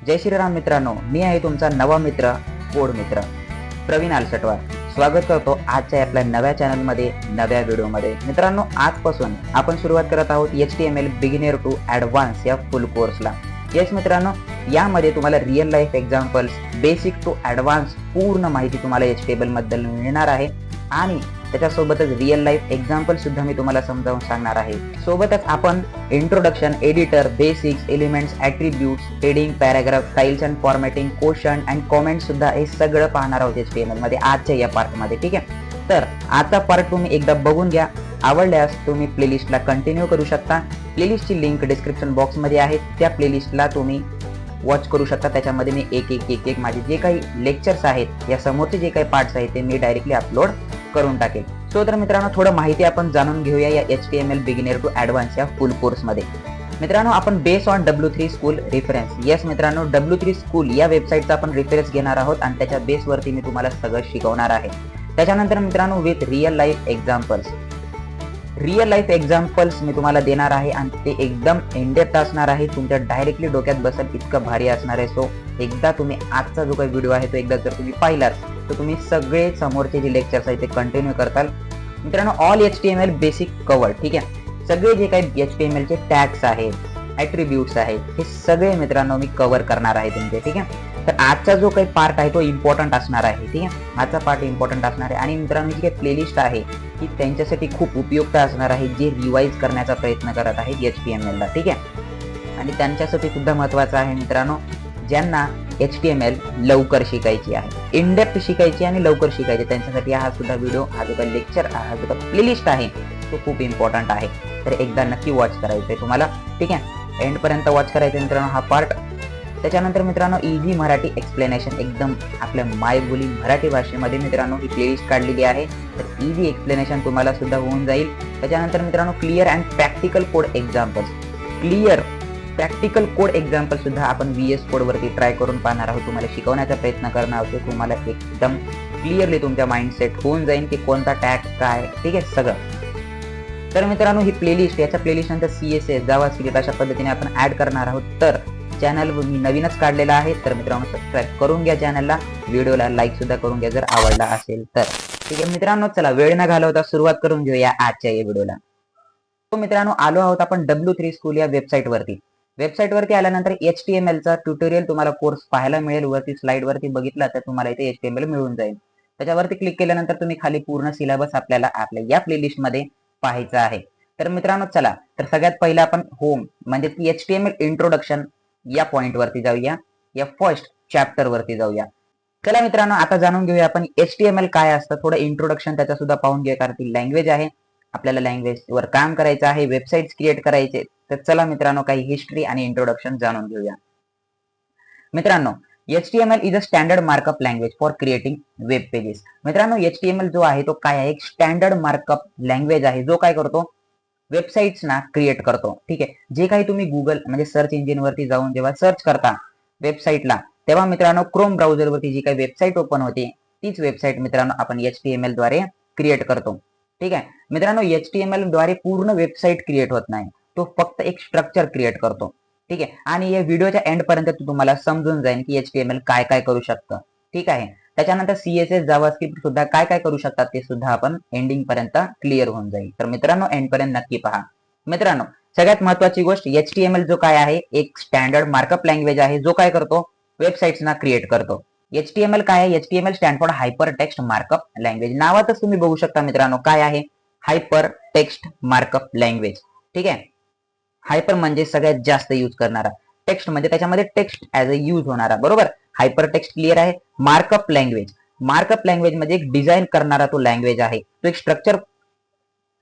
जय श्रीराम मित्रांनो, मी आहे तुमचा नवा मित्र कोड मित्र प्रवीण आलसटवार. स्वागत करतो आजच्या आपल्या नव्या चॅनलमध्ये, नव्या व्हिडिओमध्ये. मित्रांनो, आजपासून आपण सुरुवात करत आहोत HTML बिगिनर टू ॲडव्हान्स या फुल कोर्सला. येस मित्रांनो, यामध्ये तुम्हाला real life examples, basic to advance पूर्ण माहिती तुम्हाला HTML बद्दल मिळणार आहे आणि त्याच्यासोबतच रिअल लाईफ एक्झाम्पल सुद्धा मी तुम्हाला समजावून सांगणार आहे. सोबतच आपण introduction, editor, basics, elements, attributes, heading, paragraph, styles and formatting, question and comment सुद्धा हे सगळं पाहणार आहोत HTML मध्ये आजच्या या पार्टमध्ये. ठीक आहे, तर आजचा पार्ट तुम्ही एकदा बघून घ्या. आवडल्यास तुम्ही प्लेलिस्टला कंटिन्यू करू शकता. प्लेलिस्टची लिंक डिस्क्रिप्शन बॉक्समध्ये आहे. त्या प्लेलिस्टला तुम्ही वॉच करू शकता. त्याच्यामध्ये मी एक माझे जे काही लेक्चर्स आहेत, या समोरचे जे काही पार्ट्स आहेत ते मी डायरेक्टली अपलोड करून टाकेल. सो तर मित्रांनो, थोडं माहिती आपण जाणून घेऊया या HTML बिगिनर टू ॲडव्हान्स या फुल कोर्समध्ये. मित्रांनो, आपण base on W3 school reference, yes मित्रांनो, W3 स्कूल या वेबसाईटचा आपण रेफरन्स घेणार आहोत आणि त्याच्या बेसवरती मी तुम्हाला सगळं शिकवणार आहे. त्याच्यानंतर मित्रांनो, with real life examples, real life examples मी तुम्हाला देणार आहे आणि ते एकदम इनडेप्थ असणार आहे. तुमच्या डायरेक्टली डोक्यात बसेल इतकं भारी असणार आहे. सो एकदा तुम्ही आजचा जो काही व्हिडिओ आहे तो एकदा जर तुम्ही पाहिलात तर तुम्ही सगळे समोरचे जे लेक्चर्स आहेत ते कंटिन्यू करताल. मित्रांनो, ऑल HTML बेसिक कव्हर. ठीक आहे, सगळे जे काही HTML चे टॅग्स आहेत, ॲट्रिब्यूट्स आहेत, हे सगळे मित्रांनो मी कव्हर करणार आहे तुमचे. ठीक आहे, तर आजचा जो काही पार्ट आहे तो इम्पॉर्टंट असणार आहे. ठीक आहे, आजचा पार्ट इम्पॉर्टंट असणार आहे आणि मित्रांनो जी काही प्लेलिस्ट आहे ती त्यांच्यासाठी खूप उपयुक्त असणार आहे, जे रिवाइज करण्याचा प्रयत्न करत आहेत HTML ला. ठीक आहे, आणि त्यांच्यासाठी सुद्धा महत्वाचं आहे मित्रांनो, ज्यांना HTML लवकर शिकायची आहे, इनडेप्थ शिकायची आणि लवकर शिकायची, त्यांच्यासाठी हा सुद्धा व्हिडिओ, हा जो काही लेक्चर, हा जो काही प्लेलिस्ट आहे तो खूप इम्पॉर्टंट आहे. तर एकदा नक्की वॉच करायचं आहे तुम्हाला. ठीक आहे, एंड पर्यंत वॉच करायचं आहे मित्रांनो हा पार्ट. त्याच्यानंतर मित्रांनो, इझी मराठी एक्सप्लेनेशन, एकदम आपल्या मायबोली मराठी भाषेमध्ये मित्रांनो ही प्लेलिस्ट काढलेली आहे. तर इझी एक्सप्लेनेशन तुम्हाला सुद्धा होऊन जाईल. त्याच्यानंतर मित्रांनो, clear and practical code examples, clear practical code example सुद्धा आपण VS कोड वरती ट्राय करून पाहणार आहोत. तुम्हाला शिकवण्याचा प्रयत्न करणार आहोत. तुम्हाला एकदम क्लिअरली तुमच्या माइंडसेट होऊन जाईल की कोणता टॅग काय. ठीक आहे, सगळं. तर मित्रांनो, ही प्लेलिस्ट, याच्या प्लेलिस्ट नंतर CSS, जावास्क्रिप्ट अशा पद्धतीने आपण ऍड करणार आहोत. तर चॅनल मी नवीनच काढलेला आहे, तर मित्रांनो सबस्क्राईब करून घ्या चॅनलला, व्हिडिओला लाईक सुद्धा करून घ्या जर आवडला असेल तर. ठीक आहे मित्रांनो, चला वेळ न घालवता सुरुवात करून घेऊया आजच्या या व्हिडिओला. तो मित्रांनो, आलो आहोत आपण W3 स्कूल या वेबसाईट वरती. वेबसाईट वरती आल्यानंतर HTML चा ट्युटोरियल तुम्हाला कोर्स पाहायला मिळेल. वरती स्लाइड वरती बघितला तर तुम्हाला इथे HTML मिळून जाईल. त्याच्यावरती क्लिक केल्यानंतर तुम्ही खाली पूर्ण सिलेबस आपल्याला आपल्या या प्लेलिस्ट मध्ये पाहायचा आहे. तर मित्रांनो चला, तर सगळ्यात पहिला आपण होम म्हणजे की HTML इंट्रोडक्शन या पॉइंट वरती जाऊया, या फर्स्ट चॅप्टर वरती जाऊया. चला मित्रांनो, आता जाणून घेऊया आपण HTML काय असतं. थोडं इंट्रोडक्शन त्याचा सुद्धा पाहून घेऊया, कारण ती लँग्वेज आहे, आपल्याला लँग्वेज वर काम करायचं आहे, वेबसाईट्स क्रिएट करायचे. तर चला मित्रांनो, काही हिस्ट्री आणि इंट्रोडक्शन जाणून घेऊया. मित्रांनो, HTML is a standard markup language for creating web pages. मित्रांनो, HTML जो आहे तो काय आहे, एक स्टँडर्ड मार्कअप लँग्वेज आहे, जो काय करतो, वेबसाईट्स ना क्रिएट करतो. ठीक आहे, जे काही तुम्ही गुगल म्हणजे सर्च इंजिन वरती जाऊन जेव्हा सर्च करता वेबसाईटला, तेव्हा मित्रांनो क्रोम ब्राउझर वरती जी काही वेबसाईट ओपन होते तीच वेबसाईट मित्रांनो आपण HTML द्वारे क्रिएट करतो. ठीक आहे मित्रांनो, HTML द्वारे पूर्ण वेबसाईट क्रिएट होत नाही, तो फक्त एक स्ट्रक्चर क्रिएट करतो. ठीक आहे, आणि या व्हिडिओच्या एंड पर्यंत तुम्हाला समजून जाईल की HTML काय काय करू शकतं. ठीक आहे, त्याच्यानंतर CSS, जावास्क्रिप्ट सुद्धा काय काय करू शकतात ते सुद्धा आपण एंडिंग पर्यंत क्लिअर होऊन जाईल. तर मित्रांनो, एंड पर्यंत नक्की पहा. मित्रांनो, सगळ्यात महत्वाची गोष्ट, HTML जो काय आहे एक स्टँडर्ड मार्कअप लँग्वेज आहे, जो काय करतो, वेबसाईट्स ना क्रिएट करतो. HTML काय आहे, HTML stand for hyper text markup language. नावातच तुम्ही बघू शकता मित्रांनो काय आहे, हायपर टेक्स्ट मार्कअप लँग्वेज. ठीक आहे, हायपर म्हणजे सगळ्यात जास्त यूज करणारा, टेक्स्ट म्हणजे त्याच्यामध्ये टेक्स्ट ऍज अ यूज होणारा, बरोबर. हायपर टेक्स्ट क्लिअर आहे. मार्कअप लँग्वेज, मार्कअप लँग्वेज म्हणजे एक डिझाईन करणारा तो लँग्वेज आहे, तो एक स्ट्रक्चर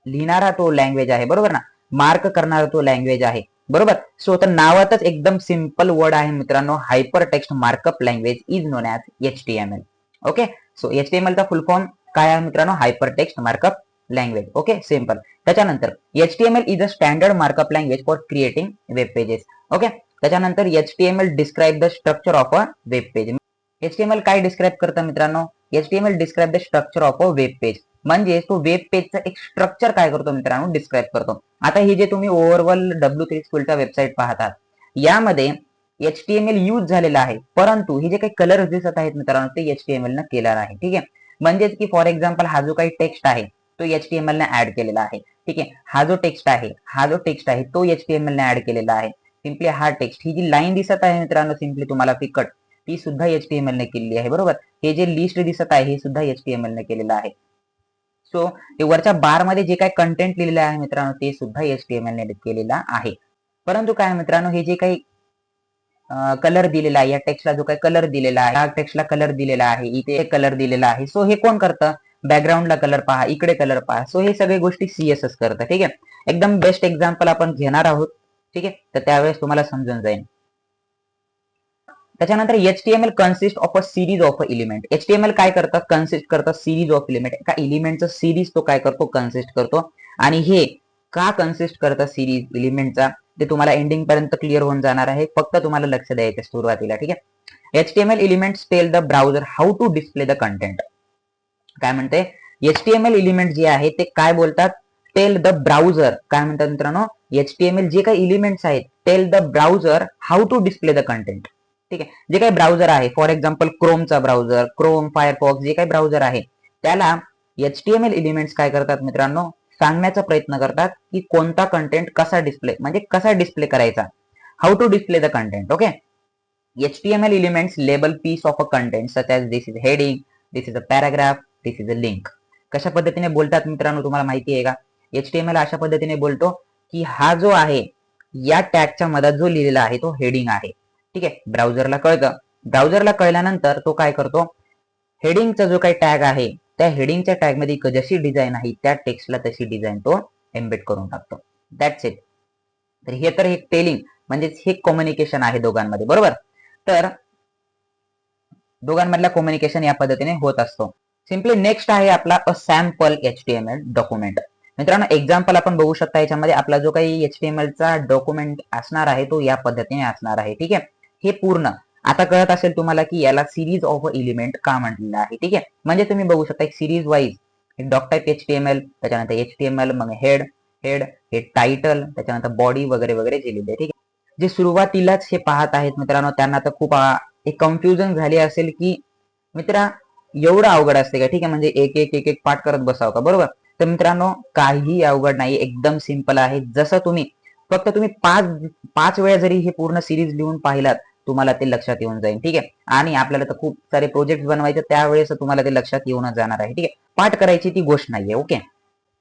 लिहिणारा तो लँग्वेज आहे, बरोबर ना. मार्क करणारा तो लँग्वेज आहे, बरोबर. सो तर नावातच एकदम सिंपल वर्ड आहे मित्रांनो, hyper text markup language is non as HTML. Okay, so HTML चा फुल फॉर्म काय आहे मित्रांनो, hyper text markup language. Okay, simple. त्याच्यानंतर HTML is a standard markup language for creating web pages. Okay, त्याच्यानंतर HTML describe the structure of a web page. HTML काय describe करतं मित्रांनो, HTML describe the structure of a web page, म्हणजे तो web पेजचा एक structure काय करतो मित्रांनो, डिस्क्राइब करतो. आता हे जे तुम्ही ओव्हरऑल W3 स्कूलच्या वेबसाईट पाहतात, यामध्ये HTML यूज झालेला आहे, परंतु हे जे काही कलर दिसत आहेत मित्रांनो ते HTML न केलेला आहे. ठीक आहे, म्हणजेच की फॉर एक्झाम्पल हा जो काही टेक्स्ट आहे तो HTML ने ऍड केलेला आहे. ठीक आहे, हा जो टेक्स्ट आहे तो HTML ने ऍड केलेला आहे. सिम्पली हा टेक्स्ट, ही जी लाईन दिसत आहे मित्रांनो सिम्पली तुम्हाला फिकट, ती सुद्धा HTML ने केलेली आहे. बरोबर, हे जे लिस्ट दिसत आहे हे सुद्धा HTML ने केलेलं आहे. सो ते वरच्या बार मध्ये जे काही कंटेंट लिहिलेलं आहे मित्रांनो ते सुद्धा HTML ने केलेला आहे. परंतु काय मित्रांनो, हे जे काही कलर दिलेला आहे, या टेक्स्टला जो काही कलर दिलेला आहे, या टेक्स्टला कलर दिलेला आहे, इथे कलर दिलेला आहे. सो हे कोण करतं? बॅकग्राऊंडला कलर पहा, इकडे कलर पहा. सो हे सगळे गोष्टी CSS करतं. ठीक आहे, एकदम बेस्ट एक्झाम्पल आपण घेणार आहोत. ठीक आहे, तर त्यावेळेस तुम्हाला समजून जाईल. त्याच्यानंतर HTML consist of a series of element. HTML काय करतं? कन्सिस्ट करतं सिरीज ऑफ एलिमेंट. एका एलिमेंटचं सिरीज तो काय करतो? कन्सिस्ट करतो. आणि हे का कन्सिस्ट करतं सिरीज एलिमेंटचा ते तुम्हाला एंडिंग पर्यंत क्लिअर होऊन जाणार आहे. फक्त तुम्हाला लक्ष द्यायचं सुरुवातीला. ठीक आहे, HTML elements tell the browser how to display the content. काय म्हणते? HTML एलिमेंट जे आहे ते काय बोलतात? Tell the browser. काय म्हणतात मित्रांनो? HTML जे काही एलिमेंट्स आहेत tell the browser how to display the content. ठीक आहे, जे काही ब्राउझर आहे, फॉर एक्झाम्पल क्रोमचा ब्राउझर, क्रोम, फायरफॉक्स, जे काही ब्राउझर आहे त्याला HTML एलिमेंट्स काय करतात मित्रांनो? सांगण्याचा प्रयत्न करतात की कोणता कंटेंट कसा डिस्प्ले, म्हणजे कसा डिस्प्ले करायचा, how to display the content. Okay, HTML elements label piece of a content such as this is heading, this is a paragraph, this is a link. कशा पद्धतीने बोलतात मित्रांनो तुम्हाला माहिती आहे का? HTML अशा पद्धतीने बोलतो की हा जो आहे या टॅगच्या मध्ये जो लिहिलेला आहे तो हेडिंग आहे. ठीक आहे, ब्राउझरला कळतं. ब्राउझरला कळल्यानंतर तो काय करतो? हेडिंगचा जो काही टॅग आहे त्या हेडिंगच्या टॅग मध्ये जशी डिझाईन आहे त्या टेक्स्टला तशी डिझाईन तो एम्बेड करून टाकतो. That's it. तर हे टेलिंग म्हणजे हे कम्युनिकेशन आहे दोघांमध्ये. बरोबर, तर दोघांमधला कम्युनिकेशन या पद्धतीने होत असतो. सिम्पली नेक्स्ट आहे आपला अ सॅम्पल HTML डॉक्युमेंट. मित्रांनो एक्झाम्पल आपण बघू शकता, याच्यामध्ये आपला जो काही HTML चा डॉक्युमेंट असणार आहे तो या पद्धतीने असणार आहे. ठीक आहे, हे पूर्ण आता कळत असेल तुम्हाला की याला सिरीज ऑफ एलिमेंट का म्हटलेलं आहे. ठीक आहे, म्हणजे तुम्ही बघू शकता एक series wise doc type HTML, त्याच्यानंतर HTML, मग हेड, हे टायटल, त्याच्यानंतर बॉडी वगैरे वगैरे जे लिहिले. ठीक आहे, जे सुरुवातीलाच हे पाहत आहेत मित्रांनो त्यांना तर खूप एक कन्फ्युजन झाली असेल की मित्रा एवढं अवघड असते का? ठीक आहे, म्हणजे एक एक एक एक पाठ करत बसाव का? बरोबर, तर मित्रांनो काही अवघड नाही, एकदम सिंपल आहे. जसं फक्त तुम्ही पाच वेळा जरी हे पूर्ण सिरीज लिहून पाहिलात तुम्हाला ते लक्षात येऊन जाईल. ठीक आहे, आणि आपल्याला तर खूप सारे प्रोजेक्ट बनवायचे त्यावेळेस तुम्हाला ते लक्षात येऊनच जाणार आहे. ठीक आहे, पाठ करायची ती गोष्ट नाहीये. ओके,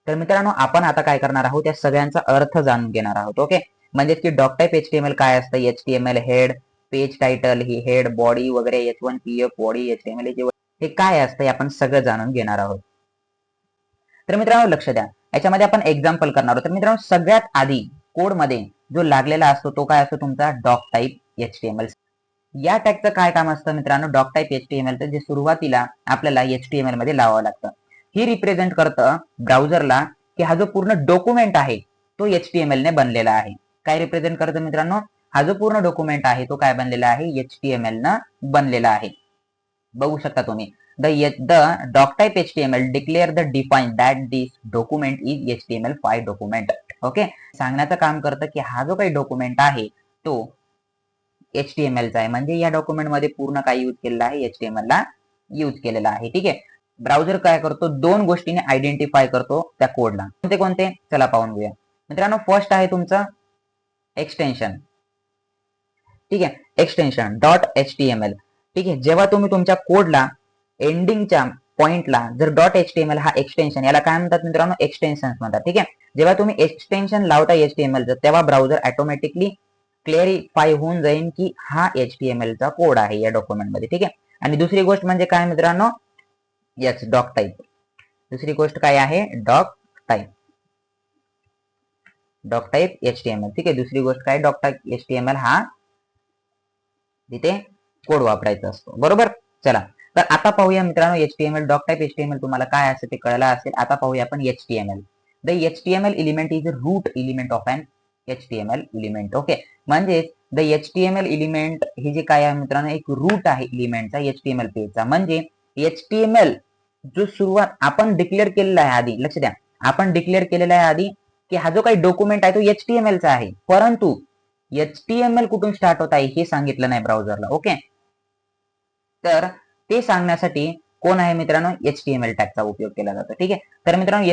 तर मित्रांनो आपण आता काय करणार आहोत? या सगळ्यांचा अर्थ जाणून घेणार आहोत. ओके, म्हणजे की डॉक टाईप HTML काय असतं? HTML हेड, पेज टायटल, ही हेड, बॉडी वगैरे, H1 PF बॉडी HTML हे काय असतं हे आपण सगळं जाणून घेणार आहोत. तर मित्रांनो लक्ष द्या, याच्यामध्ये आपण एक्झाम्पल करणार आहोत. तर मित्रांनो सगळ्यात आधी कोड मध्ये जो लागलेला असतो तो काय असतो? तुमचा डॉक टाईप HTML. या टॅगचं काय काम असतं मित्रांनो? डॉक टाईप HTML जे सुरुवातीला आपल्याला HTML मध्ये लावावं लागतं. ही रिप्रेझेंट करतं ब्राउझरला की हा जो पूर्ण डॉक्युमेंट आहे तो HTML ने बनलेला आहे. काय रिप्रेझेंट करतं मित्रांनो? हा जो पूर्ण डॉक्युमेंट आहे तो काय बनलेला आहे? HTML न बनलेला आहे. बघू शकता तुम्ही, the doc type HTML declare the define that this document is HTML5 document. Okay, सांगण्याचं काम करतं की हा जो काही डॉक्युमेंट आहे तो HTML चा आहे, म्हणजे या डॉक्युमेंट मध्ये पूर्ण काय यूज केलेला आहे? HTML ला यूज केलेला आहे. ठीक आहे, ब्राउझर काय करतो? दोन गोष्टीने आयडेंटिफाय करतो त्या कोडला. कोणते कोणते? चला पाहून घेऊया. मित्रांनो फर्स्ट आहे तुमचं एक्सटेन्शन. ठीक आहे, एक्सटेन्शन डॉट HTML. ठीक आहे, जेव्हा तुम्ही तुमच्या कोडला एंडिंगच्या पॉइंटला जर डॉट HTML हा एक्सटेन्शन, याला काय म्हणतात मित्रांनो? एक्सटेन्शन म्हणतात. ठीक आहे, जेव्हा तुम्ही एक्सटेन्शन लावता HTML तेव्हा ब्राउझर ऑटोमॅटिकली क्लिअरिफाय होऊन जाईल की हा HTML चा कोड आहे या डॉक्युमेंट मध्ये. ठीक आहे, आणि दुसरी गोष्ट म्हणजे काय मित्रांनो? Yes, doc type. दुसरी गोष्ट काय आहे? Doc type. Doc type HTML. ठीक आहे, दुसरी गोष्ट काय? डॉक टाईप HTML हा तिथे कोड वापरायचा असतो. बरोबर, चला तर आता पाहूया मित्रांनो HTML, डॉक टाईप HTML तुम्हाला काय असते ते कळलं असेल. आता पाहूया आपण HTML. The HTML element is a root element of an HTML element. Okay, म्हणजे द HTML एलिमेंट हे जे काय आहे मित्रांनो एक रूट आहे एलिमेंटचा HTML पेजचा. म्हणजे HTML जो सुरुवात आपण डिक्लेअर केलेला आहे आधी, लक्ष द्या, आपण डिक्लेअर केलेला आहे आधी की हा जो काही डॉक्युमेंट आहे तो HTML चा आहे, परंतु HTML कुठून स्टार्ट होत आहे हे सांगितलं नाही ब्राउझरला. ओके, तर ते सांगण्यासाठी कोण आहे मित्रांनो, HTML टॅगचा उपयोग केला जातो. ठीक आहे, तर मित्रांनो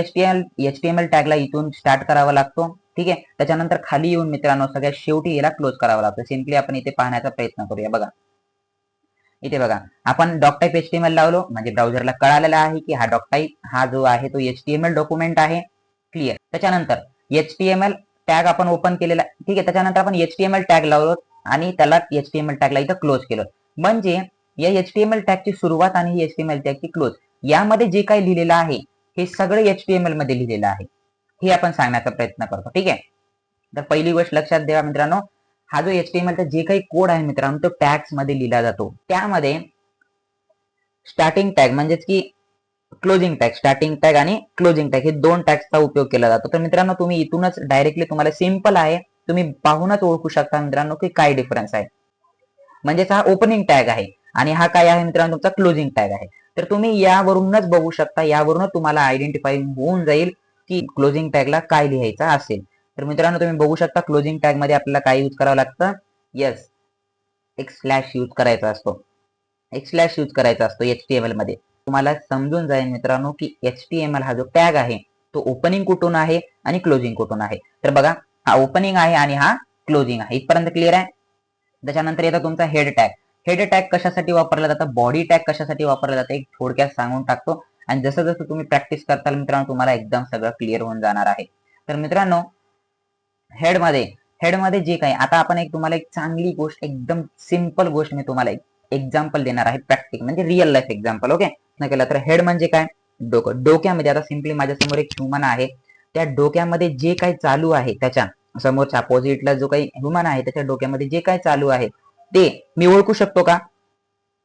HTML टॅगला इथून स्टार्ट करावा लागतो. ठीक आहे, त्याच्यानंतर खाली येऊन मित्रांनो सगळ्यात शेवटी याला क्लोज करावा लागतो. सिम्पली आपण इथे पाहण्याचा प्रयत्न करूया. बघा इथे बघा, आपण डॉक टाईप HTML लावलो म्हणजे ब्राउझरला कळालेला आहे की हा डॉक टाईप हा जो आहे तो HTML डॉक्युमेंट आहे. क्लिअर. त्याच्यानंतर HTML टॅग आपण ओपन केलेला. ठीक आहे, त्याच्यानंतर आपण HTML टॅग लावलो आणि त्याला HTML टॅगला इथं क्लोज केलं. म्हणजे या HTML टॅगची सुरुवात आणि HTML टॅगची क्लोज यामध्ये जे काही लिहिलेलं आहे हे सगळं HTML मध्ये लिहिलेलं आहे, हे आपण सांगण्याचा प्रयत्न करतो. ठीक आहे, तर पहिली गोष्ट लक्षात द्या मित्रांनो, हा जो HTML चा जे काही कोड आहे मित्रांनो तो टॅग्स मध्ये लिहिला जातो. त्यामध्ये स्टार्टिंग टॅग म्हणजेच की क्लोजिंग टॅग, स्टार्टिंग टॅग आणि क्लोजिंग टॅग हे दोन टॅग्सचा उपयोग केला जातो. तर मित्रांनो तुम्ही इथूनच डायरेक्टली तुम्हाला सिंपल आहे, तुम्ही पाहूनच ओळखू शकता मित्रांनो की काय डिफरन्स आहे. म्हणजेच हा ओपनिंग टॅग आहे आणि हा काय आहे मित्रांनो तुमचा क्लोजिंग टॅग आहे. तर तुम्ही यावरूनच बघू शकता, यावरूनच तुम्हाला आयडेंटिफाय होऊन जाईल की क्लोजिंग टॅगला काय लिहायचं असेल. तर मित्रांनो तुम्ही बघू शकता क्लोजिंग टॅग मध्ये आपल्याला काय यूज करावं लागतं, येस एक स्लॅश यूज करायचा असतो. एक स्लॅश यूज करायचा असतो HTML मध्ये. तुम्हाला समजून जाईल मित्रांनो की HTML हा जो टॅग आहे तो ओपनिंग कुठून आहे आणि क्लोजिंग कुठून आहे. तर बघा हा ओपनिंग आहे आणि हा क्लोजिंग आहे. इथपर्यंत क्लिअर आहे. त्याच्यानंतर येतो तुमचा हेड टॅग. हेड टॅग कशासाठी वापरला जातं, बॉडी टॅग कशासाठी वापरला जातं, एक थोडक्यात सांगून टाकतो आणि जसं जसं तुम्ही प्रॅक्टिस करताल मित्रांनो तुम्हाला एकदम सगळं क्लिअर होऊन जाणार आहे. तर मित्रांनो हेडमध्ये जे काही आता आपण तुम्हाला एक चांगली गोष्ट, एकदम सिंपल गोष्ट मी तुम्हाला एक एक्झाम्पल देणार आहे, प्रॅक्टिक म्हणजे रिअल लाईफ एक्झाम्पल. ओके, न केलं तर हेड म्हणजे काय, डोकं. डोक्यामध्ये आता सिम्पली माझ्यासमोर एक ह्युमन आहे, त्या डोक्यामध्ये जे काही चालू आहे, त्याच्या समोरच्या अपोजिटला जो काही ह्युमन आहे त्याच्या डोक्यामध्ये जे काही चालू आहे ते मी ओळखू शकतो का,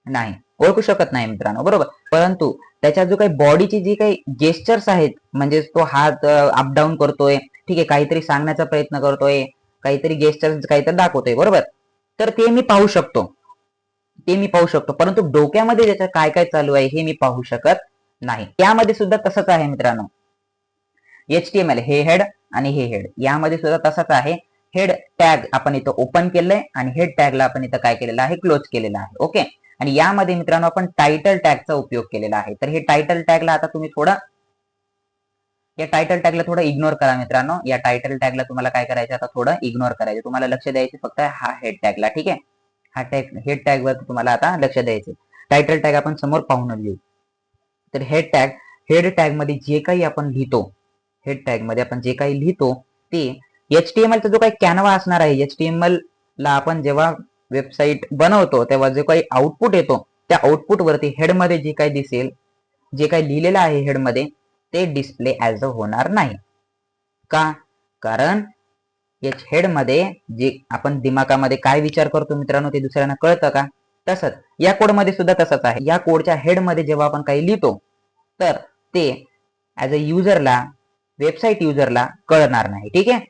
नाही ओळखू शकत नाही मित्रांनो, बरोबर. परंतु त्याच्या जो काही बॉडीची जी काही जेस्चर्स आहेत, म्हणजे तो हात अप डाऊन करतोय, ठीक आहे, काहीतरी सांगण्याचा प्रयत्न करतोय, काहीतरी जेस्चर्स काहीतरी दाखवतोय, बरोबर, तर ते मी पाहू शकतो, ते मी पाहू शकतो. परंतु डोक्यामध्ये त्याच्या काय काय चालू आहे हे मी पाहू शकत नाही. त्यामध्ये सुद्धा तसंच आहे मित्रांनो. HTML हे हेड आणि हे हेड यामध्ये सुद्धा तसंच आहे. हेड टॅग आपण इथं ओपन केलंय आणि हेड टॅगला आपण इथं काय केलेलं आहे, क्लोज केलेलं आहे. ओके, आणि यामध्ये मित्रांनो आपण टायटल टॅगचा उपयोग केलेला आहे. तर हे टायटल टॅगला आता तुम्ही थोडं या टायटल टॅगला थोडं इग्नोर करा मित्रांनो. या टायटल टॅगला तुम्हाला काय करायचं, आता थोडं इग्नोर करायचं. तुम्हाला लक्ष द्यायचं फक्त हा हेड टॅगला. ठीक आहे, हा टॅग हेड टॅग वर तुम्हाला आता लक्ष द्यायचं. टायटल टॅग आपण समोर पाहून घेऊ. तर हेड टॅग मध्ये जे काही आपण लिहितो, हेड टॅग मध्ये आपण जे काही लिहितो ते HTML चा जो काही कॅनवा असणार आहे, HTML ला आपण जेव्हा वेबसाईट बनवतो तेव्हा जो काही आउटपुट येतो त्या आउटपुट वरती हेड मध्ये जे काही दिसेल, जे काही लिहिलेलं आहे हेड मध्ये ते डिस्प्ले ऍज अ होणार नाही. का, कारण हेड मध्ये जे आपण दिमागामध्ये काय विचार करतो मित्रांनो ते दुसऱ्यांना कळतं का, तसंच या कोड मध्ये सुद्धा तसंच आहे. या कोडच्या हेड मध्ये जेव्हा आपण काही लिहितो तर ते ऍज अ युजरला, वेबसाईट युजरला कळणार नाही. ठीक आहे,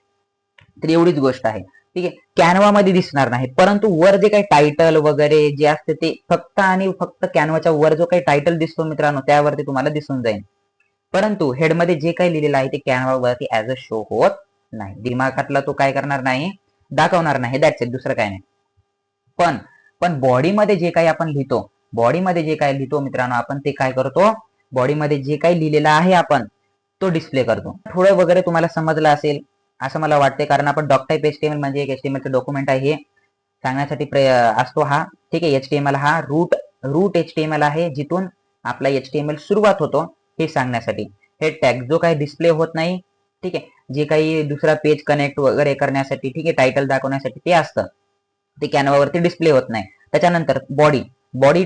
तर एवढीच गोष्ट आहे. ठीक आहे, कॅनवा मध्ये दिसणार नाही, परंतु वर जे काही टायटल वगैरे जे असते ते फक्त आणि फक्त कॅनवाच्या वर जो काही टायटल दिसतो मित्रांनो त्यावरती तुम्हाला दिसून जाईल. परंतु हेडमध्ये जे काही लिहिलेलं आहे ते कॅनवावरती ऍज अ शो होत नाही. दिमागातला तो काय करणार नाही, दाखवणार नाही. दॅट्स इट, दुसरं काय नाही. पण बॉडीमध्ये जे काही आपण लिहितो, बॉडीमध्ये जे काही लिहितो मित्रांनो आपण ते काय करतो, बॉडीमध्ये जे काही लिहिलेलं आहे आपण तो डिस्प्ले करतो. थोडं वगैरे तुम्हाला समजलं असेल असं मला वाटते, कारण आपण डॉक टाईप HTML म्हणजे एक HTML चं डॉक्युमेंट आहे हे सांगण्यासाठी असतो हा. ठीक आहे, HTML हा रूट HTML आहे जिथून आपला HTML सुरुवात होतो हे सांगण्यासाठी. हे टॅग जो काही डिस्प्ले होत नाही, ठीक आहे, जे काही दुसरा पेज कनेक्ट वगैरे करण्यासाठी, ठीक आहे, टायटल दाखवण्यासाठी ते असतं, ते कॅनवावरती डिस्प्ले होत नाही. त्याच्यानंतर बॉडी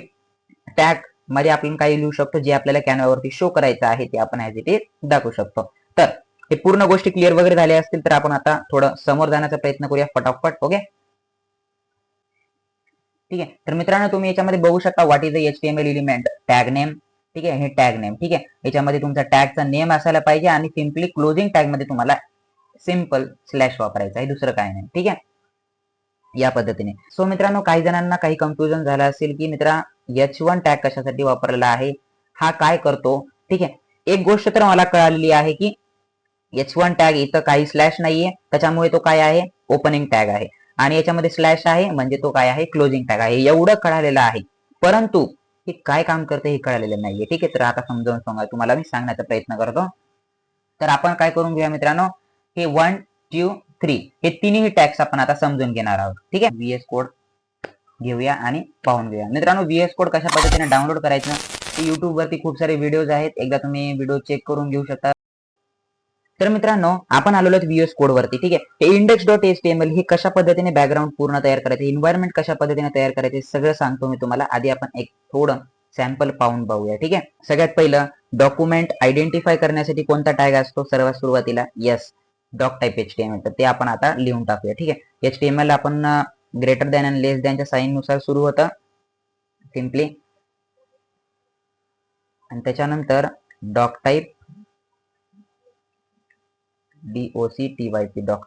टॅग मध्ये आपण काही लिहू शकतो जे आपल्याला कॅनवावरती शो करायचं आहे ते आपण ऍज इट इज दाखवू शकतो. तर हे पूर्ण गोष्टी क्लिअर वगैरे झाल्या असतील तर आपण आता थोडं समोर जाण्याचा प्रयत्न करूया फटाफट. ओके, ठीक आहे. तर मित्रांनो तुम्ही याच्यामध्ये बघू शकता what is the HTML element, tag name. ठीक आहे, हे टॅग नेम. ठीक आहे, याच्यामध्ये तुमचा टॅगचा नेम असायला पाहिजे आणि सिम्पली क्लोजिंग टॅग मध्ये तुम्हाला सिंपल स्लॅश वापरायचा आहे, दुसरं काय नाही. ठीक आहे, या पद्धतीने. सो मित्रांनो काही जणांना काही कन्फ्युजन झालं असेल की मित्रा H1 टॅग कशासाठी वापरलेला आहे, हा काय करतो. ठीक आहे, एक गोष्ट तर मला कळालेली आहे की H1 टॅग इथं काही स्लॅश नाहीये, त्याच्यामुळे तो काय आहे, ओपनिंग टॅग आहे. आणि याच्यामध्ये स्लॅश आहे म्हणजे तो काय आहे, क्लोजिंग टॅग आहे. एवढं कळालेलं आहे, परंतु हे काय काम करते हे कळालेलं नाहीये. ठीक आहे, तर आता समजावून सांगा तुम्हाला मी सांगण्याचा प्रयत्न करतो. तर आपण काय करून घेऊया मित्रांनो, हे 1 2 3 हे तिन्ही टॅग्स आपण आता समजून घेणार आहोत. ठीक आहे, व्हीएस कोड घेऊया आणि पाहून घेऊया. मित्रांनो, व्हीएस कोड कशा पद्धतीने डाउनलोड करायचं ते युट्यूब वरती खूप सारे व्हिडिओज आहेत, एकदा तुम्ही व्हिडिओ चेक करून घेऊ शकता. तर मित्रांनो, आपण आलेलो आहोत व्हीएस कोड वरती. ठीक आहे, हे index.html हे कशा पद्धतीने बॅकग्राऊंड पूर्ण तयार करायचे, एन्व्हायरमेंट कशा पद्धतीने तयार करायचे सगळं सांगतो मी तुम्हाला. आधी आपण एक थोडं सॅम्पल पाहून बघूया. ठीक आहे, सगळ्यात पहिलं डॉक्युमेंट आयडेंटिफाय करण्यासाठी कोणता टॅग असतो सर्वात सुरुवातीला, यस, डॉक टाइप एचटीएमएल. तर ते आपण आता लिहून टाकूया. ठीक आहे, एचटीएमएल आपण ग्रेटर दॅन आणि लेस दॅनच्या साइन नुसार सुरू होतं सिम्पली, आणि त्याच्यानंतर doc type DOCTYP doc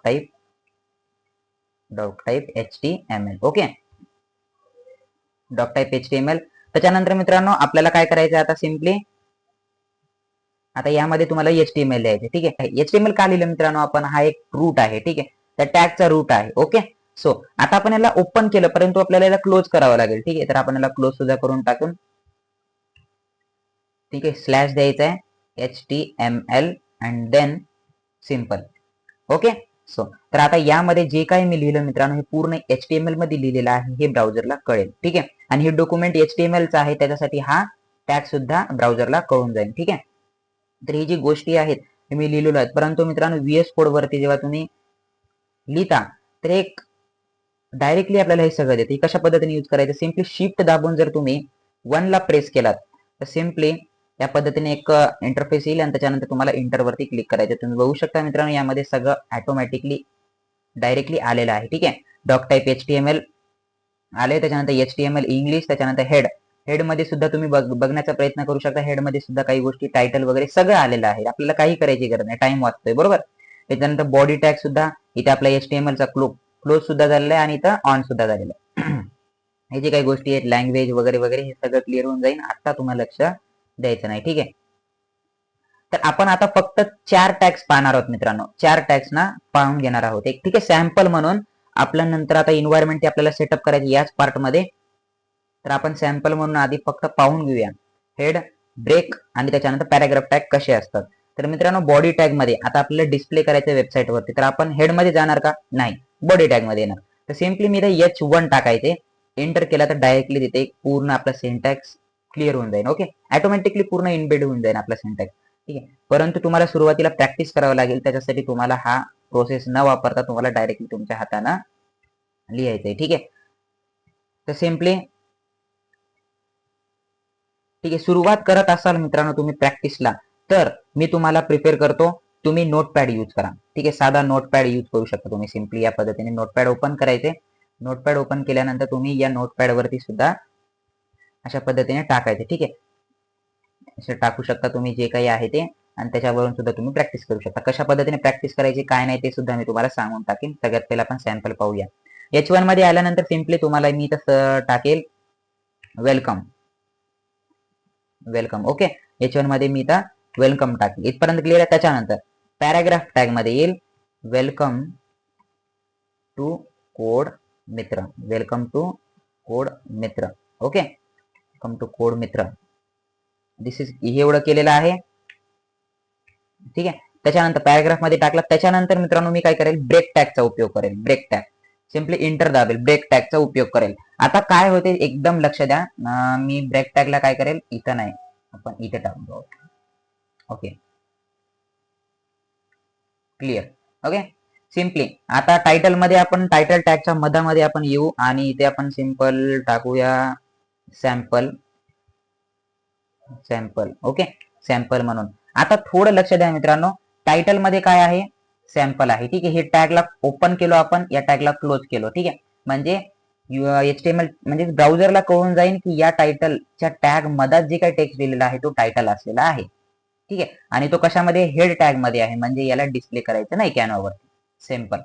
type HTML. Okay, doc type HTML. त्याच्यानंतर मित्रांनो आपल्याला काय करायचं आता सिम्पली, आता यामध्ये तुम्हाला HTML लिहायचे. ठीक आहे, HTML का लिहिलं मित्रांनो आपण, हा एक रूट आहे. ठीक आहे, त्या टॅगचा रूट आहे. ओके, सो आता आपण याला ओपन केलं, परंतु आपल्याला याला क्लोज करावं लागेल. ठीक आहे, तर आपण याला क्लोज सुद्धा करून टाकून, ठीक आहे, स्लॅश द्यायचा आहे HTML and then simple. Okay, so तर आता यामध्ये जे काही मी लिहिलं मित्रांनो हे पूर्ण HTML मध्ये लिहिलेलं आहे, हे ब्राउझरला कळेल. ठीक आहे, आणि हे डॉक्युमेंट HTMLचं आहे, त्याच्यासाठी हा टॅग सुद्धा ब्राउझरला कळून जाईल. ठीक आहे, तर ही जी गोष्टी आहेत हे मी लिहिलेलो आहेत, परंतु मित्रांनो व्हीएस कोड वरती जेव्हा तुम्ही लिहिता तर एक डायरेक्टली आपल्याला हे सगळं देते. कशा पद्धतीने यूज करायचं, सिम्पली शिफ्ट दाबून जर तुम्ही 1 ला प्रेस केलात तर सिम्पली या पद्धतीने एक इंटरफेस येईल आणि त्याच्यानंतर तुम्हाला इंटर वरती क्लिक करायचं. तुम्ही बघू शकता मित्रांनो यामध्ये सगळं ऑटोमॅटिकली डायरेक्टली आलेलं आहे. ठीक आहे, डॉक टाइप HTML आले, त्याच्यानंतर HTML इंग्लिश, त्याच्यानंतर हेड मध्ये सुद्धा तुम्ही बघण्याचा प्रयत्न करू शकता. हेड मध्ये सुद्धा काही गोष्टी टायटल वगैरे सगळं आलेलं आहे, आपल्याला काही करायची गरज नाही, टाइम वाचतोय. बरोबर, त्याच्यानंतर बॉडी टॅग सुद्धा इथे आपला HTML चा क्लोज सुद्धा झालेला आहे आणि इथं ऑन सुद्धा झालेलं आहे. हे जे काही गोष्टी आहेत लँग्वेज वगैरे वगैरे हे सगळं क्लिअर होऊन जाईल. आता तुम्हाला लक्ष द्यायचं नाही. ठीक आहे, तर आपण आता फक्त 4 टॅग्स पाहणार आहोत मित्रांनो, 4 टॅग्स ना पाहून घेणार आहोत. एक ठीक आहे, सॅम्पल म्हणून आपल्या नंतर आता इन्व्हायरमेंट आपल्याला सेटअप करायची याच पार्ट मध्ये, तर आपण सॅम्पल म्हणून आधी फक्त पाहून घेऊया हेड, ब्रेक आणि त्याच्यानंतर पॅराग्राफ टॅग कसे असतात. तर मित्रांनो बॉडी टॅग मध्ये आता आपल्याला डिस्प्ले करायचं वेबसाईट वरती, तर आपण हेड मध्ये जाणार का, नाही, बॉडी टॅग मध्ये येणार. तर सिम्पली मी इथे H1 टाकायचे, एंटर केला तर डायरेक्टली तिथे पूर्ण आपला सिंटॅक्स क्लिअर होऊन जाईल. ओके, ऑटोमॅटिकली पूर्ण इनबेड होऊन जाईल आपला सिंटॅक्स. ठीक आहे, परंतु तुम्हाला सुरुवातीला प्रॅक्टिस करावं लागेल, त्याच्यासाठी तुम्हाला हा प्रोसेस न वापरता तुम्हाला डायरेक्टली तुमच्या हाताने लिहायचंय. ठीक आहे, तर सिम्पली, ठीक आहे, सुरुवात करत असाल मित्रांनो तुम्ही प्रॅक्टिसला, तर मी तुम्हाला प्रिपेअर करतो तुम्ही नोटपॅड यूज करा. ठीक आहे, साधा नोटपॅड यूज करू शकता तुम्ही. सिम्पली या पद्धतीने नोटपॅड ओपन करायचे. नोटपॅड ओपन केल्यानंतर तुम्ही या नोटपॅड वरती सुद्धा अशा पद्धतीने टाकायचे. ठीक आहे, असे टाकू शकता तुम्ही जे काही आहे ते, आणि त्याच्यावरून सुद्धा तुम्ही प्रॅक्टिस करू शकता. कशा पद्धतीने प्रॅक्टिस करायची काय नाही ते सुद्धा मी तुम्हाला सांगून टाकेन. सगळ्यात पहिला आपण सॅम्पल पाहूया. H1 मध्ये आल्यानंतर सिम्पली तुम्हाला मी तसं टाकेल वेलकम. वेलकम. ओके, H1 मध्ये मी इथं वेलकम टाकेल. इथपर्यंत क्लिअर आहे. त्याच्यानंतर पॅराग्राफ टॅग मध्ये येईल वेलकम टू कोड मित्र. वेलकम टू कोड मित्र. ओके, वेलकम टू कोड मित्र. दिस इज, हे एवढं केलेलं आहे. ठीक आहे, त्याच्यानंतर पॅराग्राफ मध्ये टाकला. त्याच्यानंतर मित्रांनो मी काय करेल, ब्रेक टॅगचा उपयोग करेल. ब्रेक टॅग सिम्पली इंटर दाबेल, ब्रेक टॅगचा उपयोग करेल. आता काय होते एकदम लक्ष द्या, मी ब्रेक टॅगला काय करेल, इथं नाही, आपण इथे टाकू. Okay, clear. ओके, सिम्पली आता टायटल मध्ये आपण टायटल टॅगच्या मधामध्ये आपण येऊ आणि इथे आपण सिम्पल टाकूया सॅम्पल. सॅम्पल. ओके, सॅम्पल म्हणून. आता थोडं लक्ष द्या मित्रांनो, टायटल मध्ये काय आहे, सॅम्पल आहे. ठीक आहे, हे टॅगला ओपन केलो आपण, या टॅगला क्लोज केलो. ठीक आहे, म्हणजे HTML म्हणजे ब्राउझरला कळून जाईल की या टायटलच्या टॅग मधात जे काही टेक्स्ट दिलेला आहे तो टायटल असलेला आहे. ठीक आहे, आणि तो कशामध्ये, हेड टॅग मध्ये आहे, म्हणजे याला डिस्प्ले करायचं नाही कॅनव्हावर. सिम्पल.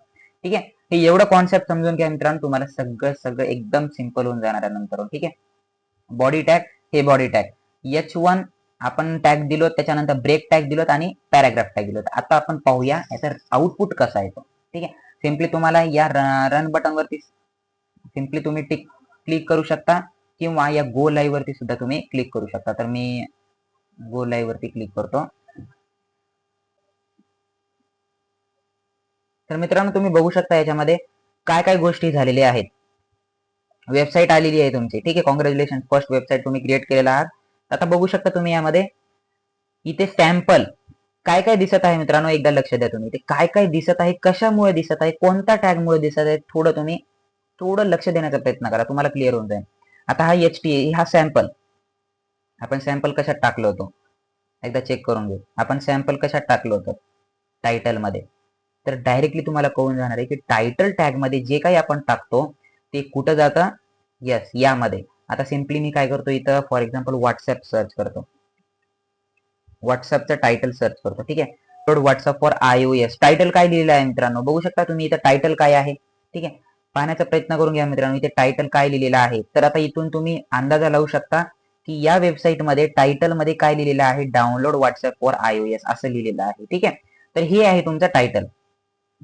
ठीक आहे, हे एवढं कॉन्सेप्ट समजून घ्या मित्रांनो, तुम्हाला सगळं सगळं एकदम सिम्पल होऊन जाणार आहे नंतर. ठीक आहे, बॉडी टॅग, हे बॉडी टॅग H1 आपण टॅग दिलो, त्याच्यानंतर ब्रेक टॅग दिलोत आणि पॅराग्राफ टॅग दिलोत. आता आपण पाहूया याचा आउटपुट कसा येतो. ठीक आहे, सिम्पली तुम्हाला या रन बटन वरती सिम्पली तुम्ही क्लिक करू शकता किंवा या गो लाईव्ह वरती सुद्धा तुम्ही क्लिक करू शकता. तर मी गो लाईव्ह वरती क्लिक करतो. तर मित्रांनो तुम्ही बघू शकता याच्यामध्ये काय काय गोष्टी झालेल्या आहेत. वेबसाईट आलेली आहे तुमची, ठीक आहे. कॉंग्रॅच्युलेशन, फर्स्ट वेबसाईट तुम्ही क्रिएट केलेला आहात. आता बघू शकता तुम्ही यामध्ये इथे सॅम्पल काय काय दिसत आहे मित्रांनो, एकदा लक्ष द्या तुम्ही. ते काय काय दिसत आहे, कशामुळे दिसत आहे, कोणत्या टॅगमुळे दिसत आहे, थोडं लक्ष देण्याचा प्रयत्न करा, तुम्हाला क्लिअर होऊन जाईल. आता हा हा सॅम्पल आपण सॅम्पल कशात टाकलं होतं एकदा चेक करून घेऊ. आपण सॅम्पल कशात टाकलं होतं, टायटल मध्ये. तर डायरेक्टली तुम्हाला कळून जाणार आहे की टायटल टॅग मध्ये जे काही आपण टाकतो ते कुठं जातं, यस यामध्ये. आता सिम्पली मी काय करतो, इथं फॉर एक्झाम्पल व्हॉट्सअप सर्च करतो, व्हॉट्सअपचं टायटल सर्च करतो, ठीक आहे. व्हॉट्सअप फॉर iOS टायटल काय लिहिलेलं आहे मित्रांनो, बघू शकता तुम्ही इथं टायटल काय आहे, ठीक आहे. पाहण्याचा प्रयत्न करून घ्या मित्रांनो, इथे टायटल काय लिहिलेलं आहे. तर आता इथून तुम्ही अंदाजा लावू शकता की या वेबसाईट मध्ये टायटल मध्ये काय लिहिलेलं आहे, डाउनलोड व्हॉट्सअप फॉर iOS असं लिहिलेलं आहे, ठीक आहे. तर हे आहे तुमचं टायटल.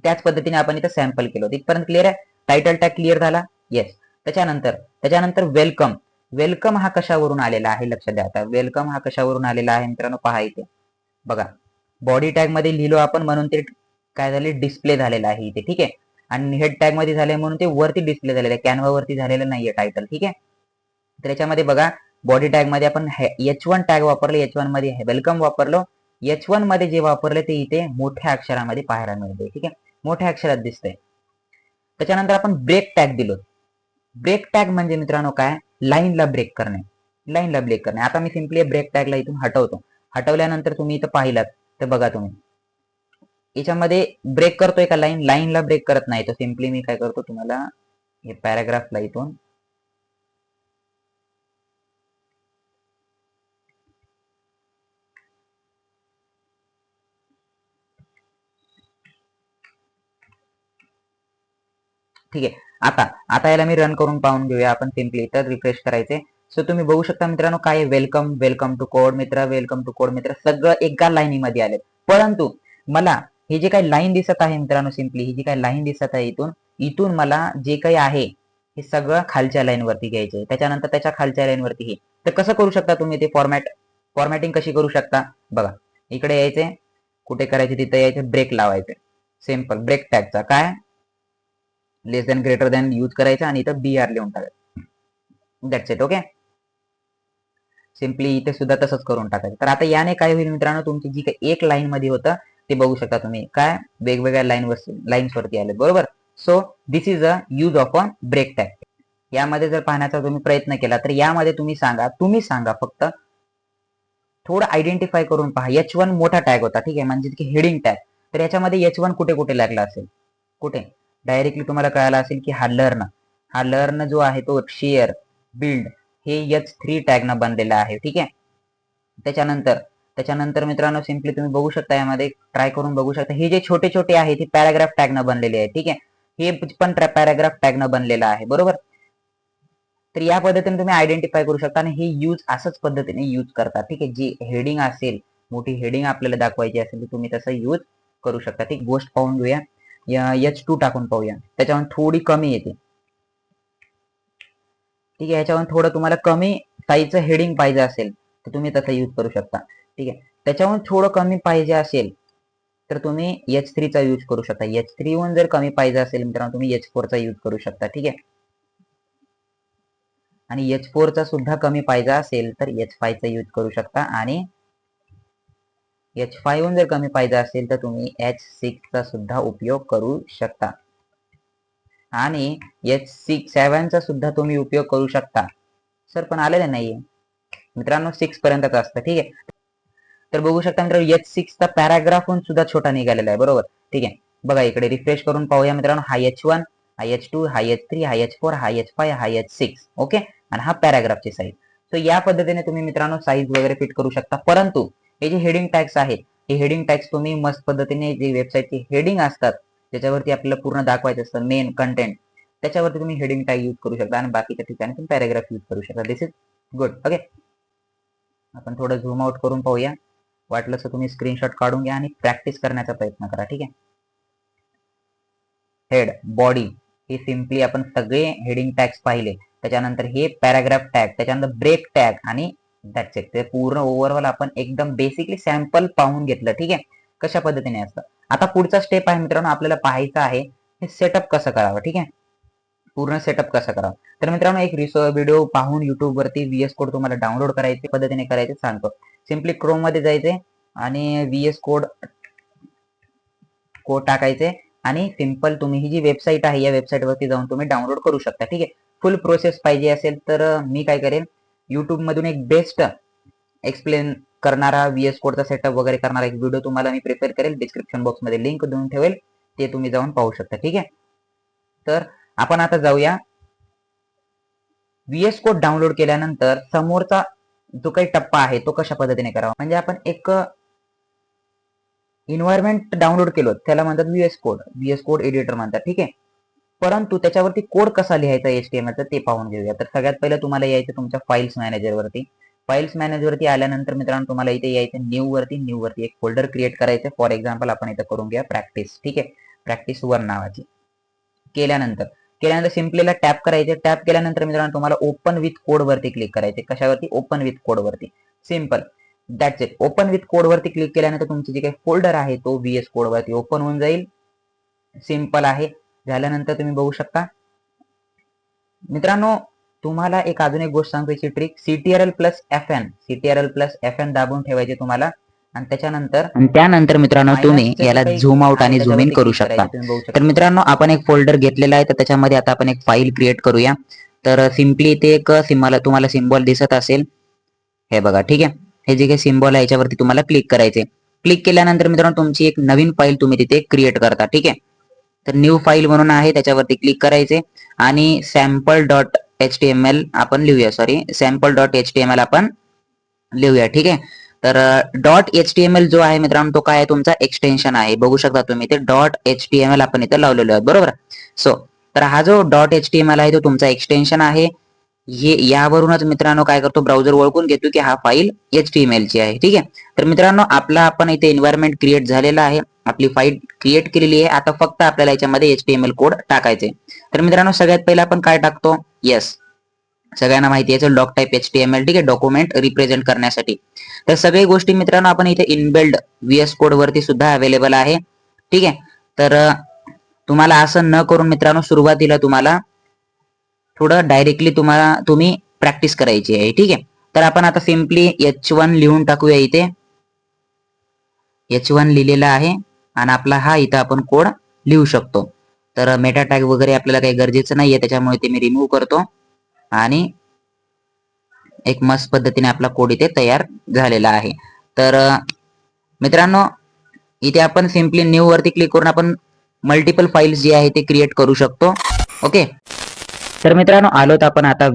त्याच पद्धतीने आपण इथं सॅम्पल केलं. इथपर्यंत क्लिअर आहे. टायटल टॅग क्लिअर झाला, येस. त्याच्यानंतर वेलकम. वेलकम हा कशावरून आलेला आहे लक्षात द्या. आता वेलकम हा कशावरून आलेला आहे मित्रांनो, पहा इथे बघा. बॉडी टॅग मध्ये लिहिलो आपण म्हणून ते काय झाले, डिस्प्ले झालेलं आहे इथे, ठीक आहे. आणि हेड टॅग मध्ये झाले म्हणून ते वरती डिस्प्ले झालेलं आहे, कॅनवा वरती झालेलं नाहीये टायटल, ठीक आहे. तर याच्यामध्ये बघा, बॉडी टॅग मध्ये आपण H1 टॅग वापरले, H1 मध्ये वेलकम वापरलो. H1 मध्ये जे वापरले ते इथे मोठ्या अक्षरामध्ये पाहायला मिळते, ठीक आहे, मोठ्या अक्षरात दिसतंय. त्याच्यानंतर आपण ब्रेक टॅग दिलो. ब्रेक टॅग म्हणजे मित्रांनो काय, लाईनला ब्रेक करणे, लाईनला ब्रेक करणे. आता मी सिम्पली ब्रेक टॅगला इथून हटवतो. हटवल्यानंतर तुम्ही इथं पाहिलात तर बघा तुम्ही याच्यामध्ये ब्रेक करतोय का लाईनला ब्रेक करत नाही. तर सिम्पली मी काय करतो, तुम्हाला हे पॅराग्राफला इथून ठीक आहे. आता याला मी रन करून पाहून घेऊया आपण. सिम्पली इथं रिफ्रेश करायचे. सो तुम्ही बघू शकता मित्रांनो काय, वेलकम टू कोड मित्र, वेलकम टू कोड मित्र, सगळं एका लाईनीमध्ये आले. परंतु मला हे जे काही लाईन दिसत आहे मित्रांनो, सिम्पली ही जी काही लाईन दिसत आहे इथून मला जे काही आहे हे सगळं खालच्या लाईन वरती घ्यायचे, त्याच्यानंतर त्याच्या खालच्या लाईन वरती हे. तर कसं करू शकता तुम्ही ते, फॉर्मॅटिंग कशी करू शकता बघा. इकडे यायचे, कुठे करायचे तिथे यायचे, ब्रेक लावायचे. सिम्पल ब्रेक टॅगचा काय, लेस दॅन ग्रेटर दॅन यूज करायचा आणि इथं BR लिहून टाकायचं, दॅट्स इट. ओके, सिम्पली इथे सुद्धा तसंच करून टाकायचं. तर आता याने काय होईल मित्रांनो, तुमची जी काही एक लाईन मध्ये होतं ते बघू शकता तुम्ही काय वेगवेगळ्या लाईन्स वरती आले, बरोबर. So this is a use of a break tag. यामध्ये जर पाहण्याचा तुम्ही प्रयत्न केला तर यामध्ये तुम्ही सांगा फक्त थोडं आयडेंटिफाय करून पहा. H1 मोठा टॅग होता, ठीक आहे, म्हणजे की हेडिंग टॅग. तर याच्यामध्ये H1 कुठे कुठे लागला असेल, कुठे डायरेक्टली तुम्हाला कळालं असेल की हा लर्न जो आहे तो शेअर बिल्ड हे H3 टॅग न बनलेला आहे, ठीक आहे. त्याच्यानंतर मित्रांनो सिम्पली तुम्ही बघू शकता, यामध्ये ट्राय करून बघू शकता, हे जे छोटे छोटे आहे ते पॅराग्राफ टॅग न बनलेले आहे, ठीक आहे. हे पण पॅराग्राफ टॅग न बनलेलं आहे, बरोबर. तर या पद्धतीने तुम्ही आयडेंटिफाय करू शकता आणि हे यूज असंच पद्धतीने यूज करता, ठीक आहे. जी हेडिंग असेल, मोठी हेडिंग आपल्याला दाखवायची असेल तर तुम्ही तसं यूज करू शकता. ठीक, गोष्ट पाहून घेऊया. H2 टाकून पाहूया, त्याच्यावर थोडी कमी येते, ठीक आहे. याच्यावर थोडं तुम्हाला कमी साईजचं हेडिंग पाहिजे असेल तर तुम्ही तसं यूज करू शकता, ठीक आहे. त्याच्यावर थोडं कमी पाहिजे असेल तर तुम्ही H3 चा यूज करू शकता. H3 हून जर कमी पाहिजे असेल मित्रांनो तुम्ही H4 चा यूज करू शकता, ठीक आहे. आणि H4 चा सुद्धा कमी पाहिजे असेल तर H5 चा यूज करू शकता. आणि H5 हून जर कमी पाहिजे असेल तर तुम्ही H6 चा सुद्धा उपयोग करू शकता. आणि H7 चा सुद्धा तुम्ही उपयोग करू शकता. सर पण आलेलं नाहीये मित्रांनो, 6 पर्यंतच असतं, ठीक आहे. तर बघू शकता मित्रांनो H6 चा पॅराग्राफ सुद्धा छोटा निघालेला आहे, बरोबर, ठीक आहे. बघा इकडे रिफ्रेश करून पाहूया मित्रांनो, हा H1, हा H2, हा H3, हा H4, हा H5, हा H6, ओके. आणि हा पॅराग्राफची साईज. सो या पद्धतीने तुम्ही मित्रांनो साईज वगैरे फिट करू शकता. परंतु हे जे हेडिंग टॅग्स आहेत, हे हेडिंग टॅग्स तुम्ही मस्त पद्धतीने जे वेबसाईटची हेडिंग असतात त्याच्यावरती आपल्याला पूर्ण दाखवायचं असतं मेन कंटेंट, त्याच्यावरती तुम्ही हेडिंग टॅग यूज करू शकता आणि बाकीच्या ठिकाणी तुम्ही पॅराग्राफ यूज करू शकता. दिस इज गुड. ओके, आपण थोडं झूम आउट करून पाहूया. वाटलं तर तुम्ही स्क्रीनशॉट काढून घ्या आणि प्रॅक्टिस करण्याचा प्रयत्न करा, ठीक आहे. हेड, बॉडी हे सिम्पली आपण सगळे हेडिंग टॅग्स पाहिले. त्याच्यानंतर हे पॅराग्राफ टॅग, त्याच्यानंतर ब्रेक टॅग आणि दॅट्स इट. ते पूर्ण ओव्हरऑल आपण एकदम बेसिकली सॅम्पल पाहून घेतलं. ठीक आहे, कशा पद्धतीने असतं. आता पुढचा स्टेप आहे मित्रांनो, आपल्याला पाहायचं आहे हे सेटअप कसं करावं. ठीक आहे, पूर्ण सेटअप कसं करावं. तर मित्रांनो एक व्हिडिओ पाहून युट्यूब वरती VS कोड तुम्हाला डाउनलोड करायचे पद्धतीने करायचे सांगतो. सिम्पली क्रोम मध्ये जायचे आणि VS कोड टाकायचे आणि सिंपल तुम्ही ही जी वेबसाईट आहे या वेबसाईट वरती जाऊन तुम्ही डाउनलोड करू शकता. ठीक आहे, फुल प्रोसेस पाहिजे असेल तर मी काय करेन, युट्यूब मधून एक बेस्ट एक्सप्लेन करणारा VS कोडचा सेटअप वगैरे करणारा एक व्हिडिओ तुम्हाला मी प्रिपेअर करेल. डिस्क्रिप्शन बॉक्स मध्ये लिंक देऊन ठेवेल, ते तुम्ही जाऊन पाहू शकता. ठीक आहे, तर आपण आता जाऊया. VS कोड डाउनलोड केल्यानंतर समोरचा जो काही टप्पा आहे तो कशा पद्धतीने करावा. म्हणजे आपण एक इन्व्हायरमेंट डाउनलोड केलो त्याला म्हणतात VS कोड एडिटर म्हणतात. ठीक आहे, परंतु त्याच्यावरती कोड कसा लिहायचा HTML चा ते पाहून घेऊया. तर सगळ्यात पहिलं तुम्हाला यायचं तुमच्या फाईल्स मॅनेजर वरती. फाईल्स मॅनेजर वरती आल्यानंतर मित्रांनो तुम्हाला इथे यायचं न्यू वरती एक फोल्डर क्रिएट करायचं. फॉर एक्झाम्पल आपण इथं करून घ्या प्रॅक्टिस. ठीक आहे, प्रॅक्टिस 1 नावाची. केल्यानंतर सिम्पलीला टॅप करायचे. टॅप केल्यानंतर मित्रांनो तुम्हाला ओपन विथ कोड वरती क्लिक करायचे. कशावरती? ओपन विथ कोड वरती. Simple, that's it. Open with code वरती क्लिक केल्यानंतर तुमची जे काही फोल्डर आहे तो VS कोड वरती ओपन होऊन जाईल. सिम्पल आहे. झाल्यानंतर तुम्ही बघू शकता मित्रांनो, तुम्हाला एक अजून एक गोष्ट सांगतो याची ट्रिक. CTRL+FN दाबून ठेवायचे तुम्हाला आणि त्यानंतर मित्रांनो तुम्ही याला झूम आउट आणि झूम इन करू शकता. तर मित्रांनो आपण एक फोल्डर घेतलेला आहे, तर त्याच्यामध्ये आता आपण एक फाईल क्रिएट करूया. तर सिम्पली इथे एक तुम्हाला सिम्बॉल दिसत असेल, हे बघा. ठीक आहे, हे जे काही सिम्बॉल आहे याच्यावरती तुम्हाला क्लिक करायचे. क्लिक केल्यानंतर मित्रांनो तुमची एक नवीन फाईल तुम्ही तिथे क्रिएट करता. ठीक आहे, तर न्यू फाईल म्हणून आहे त्याच्यावरती क्लिक करायचे आणि sample.html आपण लिहूया. sample.html आपण लिहूया. ठीक आहे, तर .html जो आहे मित्रांनो तो काय आहे, तुमचा एक्सटेन्शन आहे. बघू शकता तुम्ही ते .html आपण इथे लावलेलो आहे, बरोबर. तर हा जो .html आहे तो तुमचा एक्सटेन्शन आहे. हे यावरूनच मित्रांनो काय करतो, ब्राउझर ओळखून घेतो की हा फाईल HTML ची आहे. ठीक आहे, तर मित्रांनो आपण इथे एन्व्हायरमेंट क्रिएट झालेला आहे, आपली फाईल क्रिएट केलेली आहे. आता फक्त आपल्याला याच्यामध्ये HTML कोड टाकायचे. तर मित्रांनो सगळ्यात पहिला आपण काय टाकतो, येस, सगळ्यांना माहिती आहे डॉक टाईप HTML. ठीक आहे, डॉक्युमेंट रिप्रेझेंट करण्यासाठी. तर सगळी गोष्टी मित्रांनो आपण इथे इनबिल्ड VS कोड वरती सुद्धा अवेलेबल आहे. ठीक आहे, तर तुम्हाला असं न करून मित्रांनो सुरुवातीला तुम्हाला थोडं डायरेक्टली तुम्ही प्रॅक्टिस करायची आहे. ठीक आहे, तर आपण आता सिम्पली H1 लिहून टाकूया. इथे H1 लिहिलेला आहे आणि आपला हा इथं आपण कोड लिहू शकतो. तर मेटा टॅग वगैरे आपल्याला काही गरजेचं नाहीये, त्याच्यामुळे ते मी रिमूव्ह करतो आणि एक मस्त पद्धतीने आपला कोड इथे तयार झालेला आहे. तर मित्रांनो इथे आपण सिम्पली न्यू वरती क्लिक करून आपण मल्टिपल फाईल्स जे आहे ते क्रिएट करू शकतो. ओके, तर मित्रांनो आलोत आपण आता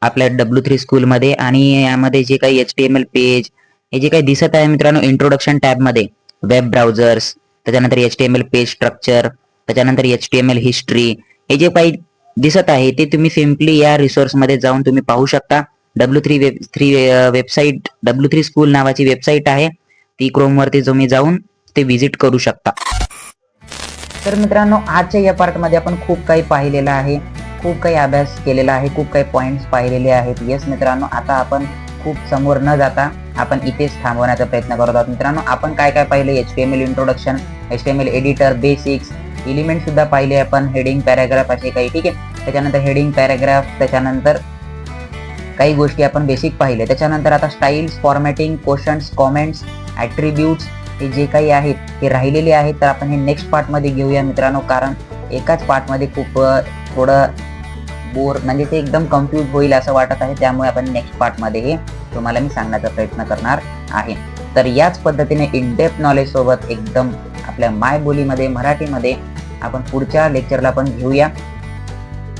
आपल्या W3 स्कूल मध्ये आणि यामध्ये जे काही HTML पेज हे जे काही दिसत आहे मित्रांनो इंट्रोडक्शन टॅब मध्ये वेब ब्राउझर्स, त्याच्यानंतर HTML पेज स्ट्रक्चर, त्याच्यानंतर HTML हिस्ट्री, हे जे काही दिसत आहे ते तुम्ही सिम्पली या रिसोर्स मध्ये जाऊन तुम्ही पाहू शकता. वेबसाईट W3 स्कूल नावाची वेबसाईट आहे, ती क्रोम वरती तुम्ही जाऊन ते व्हिजिट करू शकता. तर मित्रांनो आजच्या या पार्ट मध्ये आपण खूप काही पाहिलेलं आहे, खूप काही अभ्यास केलेला आहे, खूप काही पॉइंट्स पाहिलेले आहेत. येस मित्रांनो, आता आपण खूप समोर न जाता आपण इथेच थांबवण्याचा प्रयत्न करत आहोत. मित्रांनो आपण काय काय पाहिले, HTML introduction, HTML editor, basics, element सुद्धा पाहिले आपण, हेडिंग, पॅराग्राफ असे काही. ठीक आहे, त्याच्यानंतर हेडिंग, पॅराग्राफ, त्याच्यानंतर काही गोष्टी आपण बेसिक पाहिले. त्याच्यानंतर आता styles, formatting, questions, comments, attributes हे जे काही आहेत हे राहिलेले आहेत. तर आपण हे नेक्स्ट पार्ट मध्ये घेऊया मित्रांनो, कारण एकाच पार्ट मध्ये खूप थोडं बोर म्हणजे ते एकदम कन्फ्यूज होईल असं वाटत आहे. त्यामुळे आपण नेक्स्ट पार्ट मध्ये हे तुम्हाला मी सांगण्याचा प्रयत्न करणार आहे. तर याच पद्धतीने इन डेप्थ नॉलेज सोबत एकदम आपल्या मायबोलीमध्ये मराठीमध्ये आपण पुढच्या लेक्चरला पण घेऊया.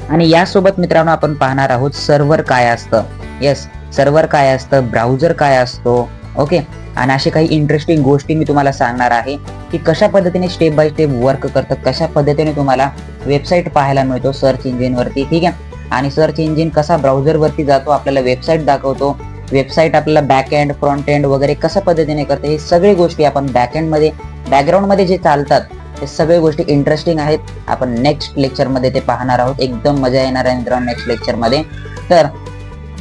आणि यासोबत मित्रांनो आपण पाहणार आहोत सर्व्हर काय असतं. येस, सर्व्हर काय असतं, ब्राउझर काय असतो. ओके, आणि अशा काही इंटरेस्टिंग गोष्टी मी तुम्हाला सांगणार आहे की कशा पद्धतीने स्टेप बाय स्टेप वर्क करतं, कशा पद्धतीने तुम्हाला वेबसाईट पाहायला मिळतो सर्च इंजिन वरती. ठीक आहे, आणि सर्च इंजिन कसा ब्राउझर वरती जातो, आपल्याला वेबसाईट दाखवतो, वेबसाईट आपल्याला बॅक एंड, फ्रंट एंड वगैरे कशा पद्धतीने करते, हे सगळे गोष्टी आपण बॅक एंड मध्ये, बॅकग्राऊंड मध्ये जे चालतात ते सगळे गोष्टी इंटरेस्टिंग आहेत. आपण नेक्स्ट लेक्चरमध्ये ते पाहणार आहोत. एकदम मजा येणार आहे मित्रांनो नेक्स्ट लेक्चरमध्ये. तर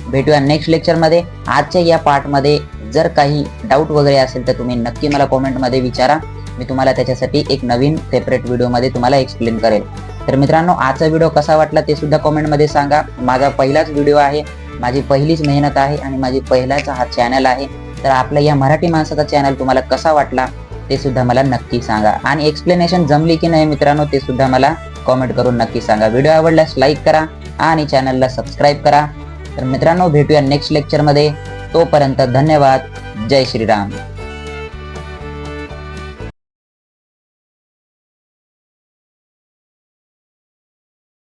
भेटूया नेक्स्ट लेक्चरमध्ये. आजच्या या पार्टमध्ये जर काही डाऊट वगैरे असेल तर तुम्ही नक्की मला कॉमेंटमध्ये विचारा. मी तुम्हाला त्याच्यासाठी एक नवीन सेपरेट व्हिडिओमध्ये तुम्हाला एक्सप्लेन करेल. तर मित्रांनो आजचा व्हिडिओ कसा वाटला ते सुद्धा कॉमेंटमध्ये सांगा. माझा पहिलाच व्हिडिओ आहे, माझी पहिलीच मेहनत आहे आणि माझी पहिलाच हा चॅनल आहे. तर आपला या मराठी माणसाचा चॅनल तुम्हाला कसा वाटला ते सुद्धा मला नक्की सांगा. आणि एक्सप्लेनेशन जमली की नाही मित्रांनो ते सुद्धा मला कॉमेंट करून नक्की सांगा. व्हिडिओ आवडल्यास लाईक करा आणि चॅनलला सबस्क्राईब करा. तर मित्रांनो भेटूया नेक्स्ट लेक्चरमध्ये. तोपर्यंत धन्यवाद. जय श्रीराम.